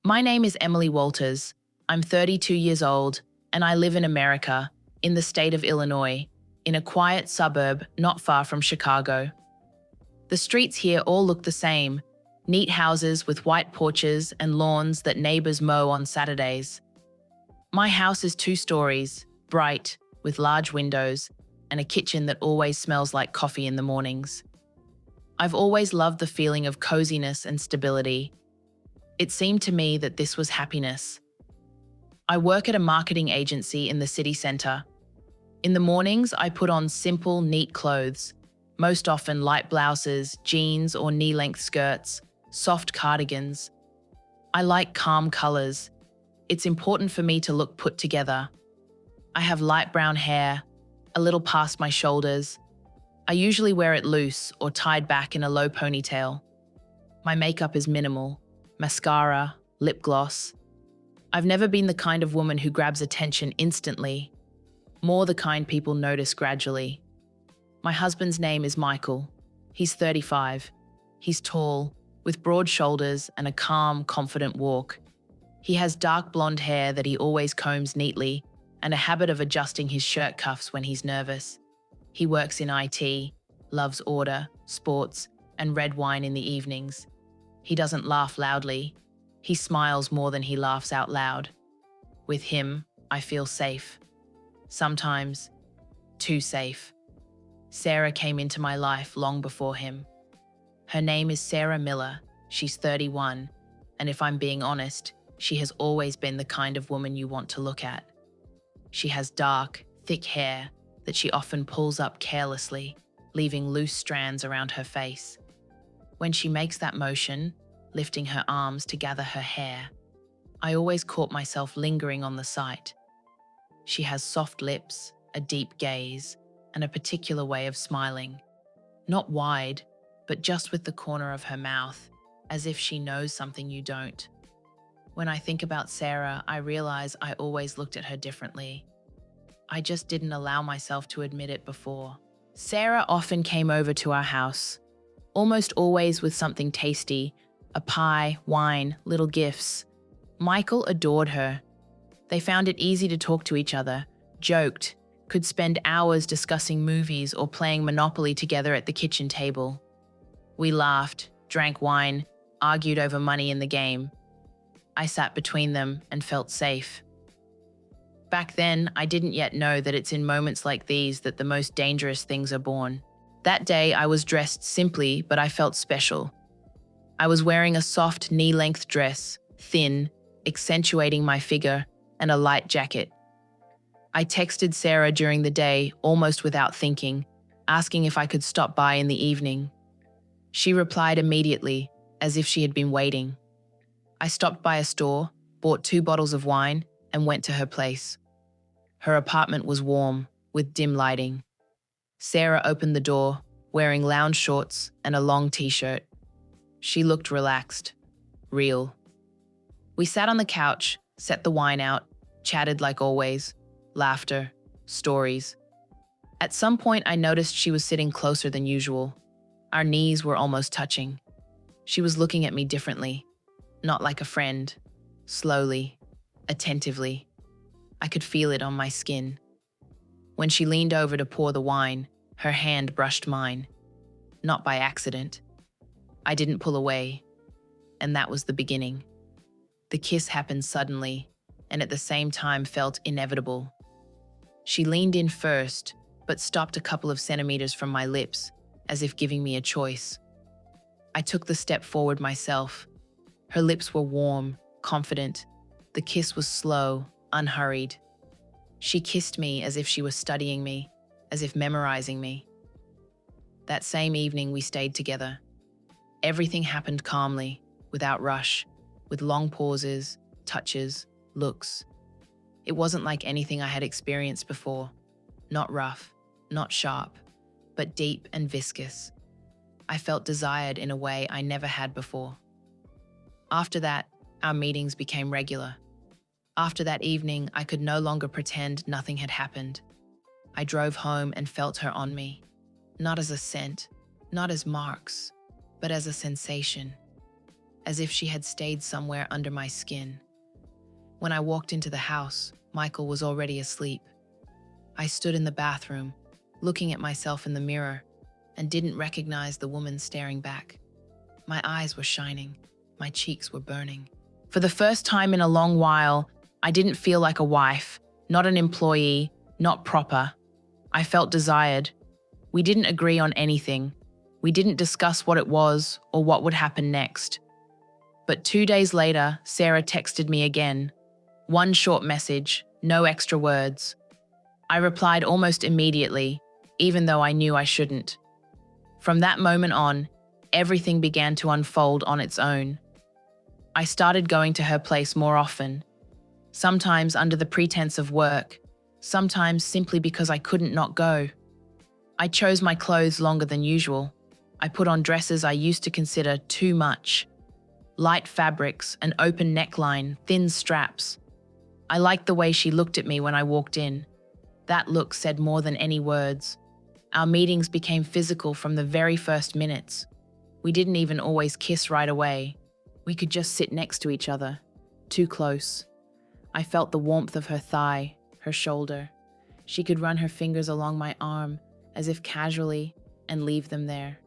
My name is Emily Walters. I'm 32 years old, and I live in America, in the state of Illinois, in a quiet suburb not far from Chicago. The streets here all look the same, neat houses with white porches and lawns that neighbors mow on Saturdays. My house is 2 stories, bright, with large windows, and a kitchen that always smells like coffee in the mornings. I've always loved the feeling of coziness and stability. It seemed to me that this was happiness. I work at a marketing agency in the city center. In the mornings, I put on simple, neat clothes, most often light blouses, jeans or knee-length skirts, soft cardigans. I like calm colors. It's important for me to look put together. I have light brown hair, a little past my shoulders. I usually wear it loose or tied back in a low ponytail. My makeup is minimal, mascara, lip gloss. I've never been the kind of woman who grabs attention instantly, more the kind people notice gradually. My husband's name is Michael. He's 35. He's tall, with broad shoulders and a calm, confident walk. He has dark blonde hair that he always combs neatly and a habit of adjusting his shirt cuffs when he's nervous. He works in IT, loves order, sports, and red wine in the evenings. He doesn't laugh loudly. He smiles more than he laughs out loud. With him, I feel safe. Sometimes, too safe. Sarah came into my life long before him. Her name is Sarah Miller. She's 31, and if I'm being honest, she has always been the kind of woman you want to look at. She has dark, thick hair that she often pulls up carelessly, leaving loose strands around her face. When she makes that motion, lifting her arms to gather her hair, I always caught myself lingering on the sight. She has soft lips, a deep gaze, and a particular way of smiling. Not wide, but just with the corner of her mouth, as if she knows something you don't. When I think about Sarah, I realize I always looked at her differently. I just didn't allow myself to admit it before. Sarah often came over to our house, almost always with something tasty, a pie, wine, little gifts. Michael adored her. They found it easy to talk to each other, joked, could spend hours discussing movies or playing Monopoly together at the kitchen table. We laughed, drank wine, argued over money in the game. I sat between them and felt safe. Back then, I didn't yet know that it's in moments like these that the most dangerous things are born. That day, I was dressed simply, but I felt special. I was wearing a soft knee-length dress, thin, accentuating my figure, and a light jacket. I texted Sarah during the day, almost without thinking, asking if I could stop by in the evening. She replied immediately, as if she had been waiting. I stopped by a store, bought 2 bottles of wine, and went to her place. Her apartment was warm, with dim lighting. Sarah opened the door, wearing lounge shorts and a long t-shirt. She looked relaxed, real. We sat on the couch, set the wine out, chatted like always, laughter, stories. At some point, I noticed she was sitting closer than usual. Our knees were almost touching. She was looking at me differently, not like a friend, slowly, attentively. I could feel it on my skin. When she leaned over to pour the wine, her hand brushed mine. Not by accident. I didn't pull away, and that was the beginning. The kiss happened suddenly, and at the same time felt inevitable. She leaned in first, but stopped a couple of centimeters from my lips, as if giving me a choice. I took the step forward myself. Her lips were warm, confident. The kiss was slow, unhurried. She kissed me as if she was studying me, as if memorizing me. That same evening, we stayed together. Everything happened calmly, without rush, with long pauses, touches, looks. It wasn't like anything I had experienced before. Not rough, not sharp, but deep and viscous. I felt desired in a way I never had before. After that, our meetings became regular. After that evening, I could no longer pretend nothing had happened. I drove home and felt her on me, not as a scent, not as marks, but as a sensation. as if she had stayed somewhere under my skin. When I walked into the house, Michael was already asleep. I stood in the bathroom, looking at myself in the mirror, and didn't recognize the woman staring back. My eyes were shining, my cheeks were burning. For the first time in a long while, I didn't feel like a wife, not an employee, not proper. I felt desired. We didn't agree on anything. We didn't discuss what it was or what would happen next. But 2 days later, Sarah texted me again. One short message, no extra words. I replied almost immediately, even though I knew I shouldn't. From that moment on, everything began to unfold on its own. I started going to her place more often, sometimes under the pretense of work, sometimes simply because I couldn't not go. I chose my clothes longer than usual. I put on dresses I used to consider too much. Light fabrics, an open neckline, thin straps. I liked the way she looked at me when I walked in. That look said more than any words. Our meetings became physical from the very first minutes. We didn't even always kiss right away. We could just sit next to each other, too close. I felt the warmth of her thigh, her shoulder. She could run her fingers along my arm, as if casually, and leave them there.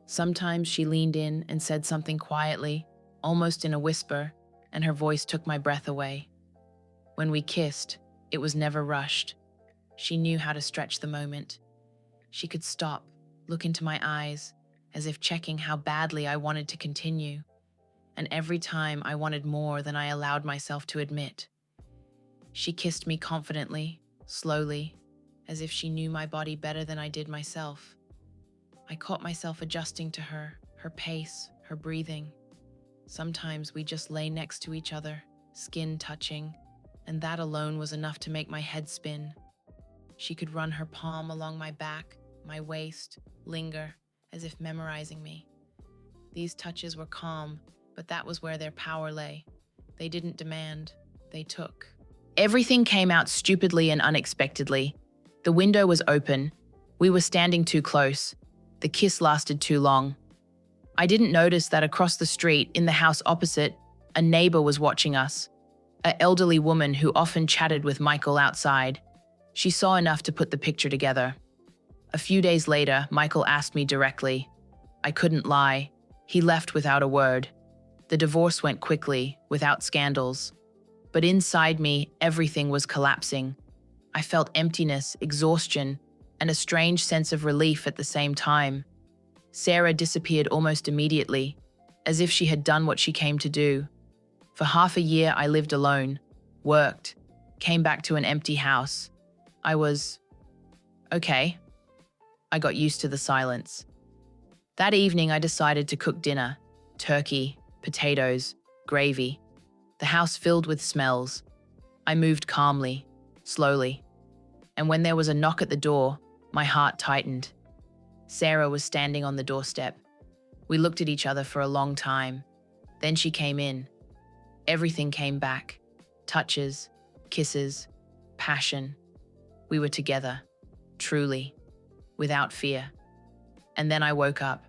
Sometimes she leaned in and said something quietly, almost in a whisper, and her voice took my breath away. When we kissed, it was never rushed. She knew how to stretch the moment. She could stop, look into my eyes, as if checking how badly I wanted to continue. And every time I wanted more than I allowed myself to admit. She kissed me confidently, slowly, as if she knew my body better than I did myself. I caught myself adjusting to her pace, her breathing. Sometimes we just lay next to each other, skin touching, and that alone was enough to make my head spin. She could run her palm along my back, my waist, linger, as if memorizing me. These touches were calm, but that was where their power lay. They didn't demand, they took. Everything came out stupidly and unexpectedly. The window was open. We were standing too close. The kiss lasted too long. I didn't notice that across the street, in the house opposite, a neighbor was watching us. An elderly woman who often chatted with Michael outside. She saw enough to put the picture together. A few days later, Michael asked me directly. I couldn't lie. He left without a word. The divorce went quickly, without scandals. But inside me, everything was collapsing. I felt emptiness, exhaustion, and a strange sense of relief at the same time. Sarah disappeared almost immediately, as if she had done what she came to do. For half a year, I lived alone, worked, came back to an empty house. I was okay. I got used to the silence. That evening, I decided to cook dinner: turkey, potatoes, gravy. The house filled with smells. I moved calmly, slowly. And when there was a knock at the door, my heart tightened. Sarah was standing on the doorstep. We looked at each other for a long time. Then she came in. Everything came back. Touches, kisses, passion. We were together, truly, without fear. And then I woke up.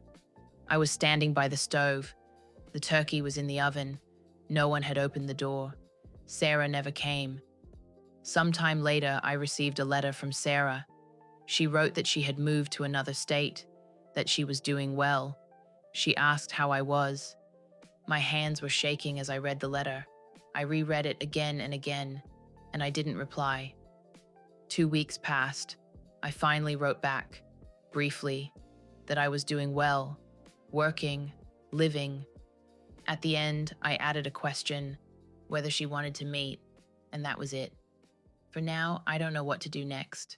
I was standing by the stove. The turkey was in the oven. No one had opened the door. Sarah never came. Sometime later, I received a letter from Sarah. She wrote that she had moved to another state, that she was doing well. She asked how I was. My hands were shaking as I read the letter. I reread it again and again, and I didn't reply. 2 weeks passed. I finally wrote back, briefly, that I was doing well, working, living. At the end, I added a question, whether she wanted to meet, and that was it. For now, I don't know what to do next.